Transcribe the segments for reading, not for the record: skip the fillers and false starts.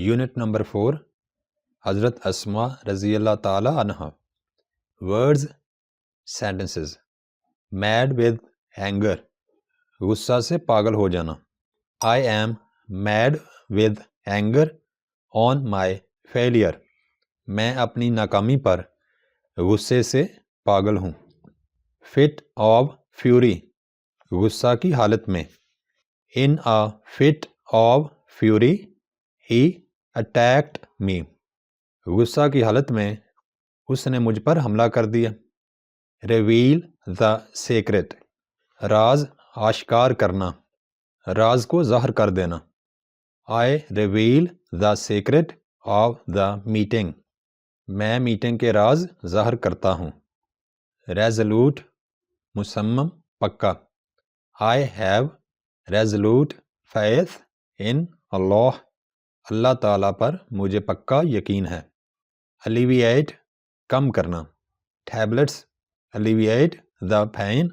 Unit number 4 حضرت اسما رضی اللہ تعالی عنہ. Words sentences. Made with anger غصہ سے پاگل ہو جانا. I am made with anger on my failure میں اپنی ناکامی پر غصے سے پاگل ہوں. فٹ آف فیوری غصہ کی حالت میں. In a fit of fury he attacked me غصہ کی حالت میں اس نے مجھ پر حملہ کر دیا. ریویل دا سیکرٹ راز آشکار کرنا، راز کو ظاہر کر دینا. I reveal the secret of the meeting میں میٹنگ کے راز ظاہر کرتا ہوں. ریزولوٹ مصمم پکا. I have resolute faith in Allah اللہ تعالیٰ پر مجھے پکا یقین ہے. الیویٹ کم کرنا. ٹیبلٹس الیویٹ دا پین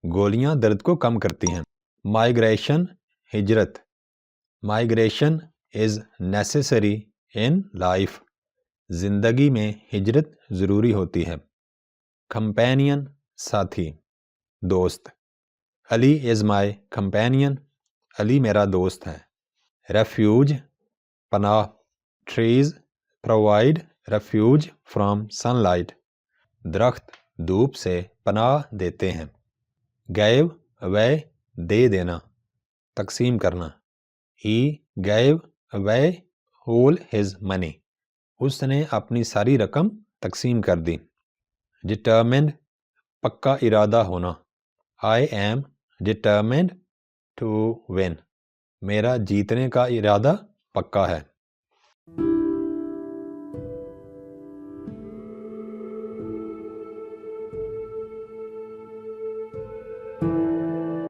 گولیاں درد کو کم کرتی ہیں. مائیگریشن ہجرت. Migration is necessary in life زندگی میں ہجرت ضروری ہوتی ہے. کمپینین ساتھی دوست. علی از مائی کمپینین علی میرا دوست ہے. ریفیوج پناہ. Trees provide refuge from sunlight درخت دھوپ سے پناہ دیتے ہیں. گیو اوے دے دینا تقسیم کرنا. ہی گیو اوے ہول ہز منی اس نے اپنی ساری رقم تقسیم کر دی. ڈٹرمنڈ پکا ارادہ ہونا. I am determined to win میرا جیتنے کا ارادہ پکا ہے.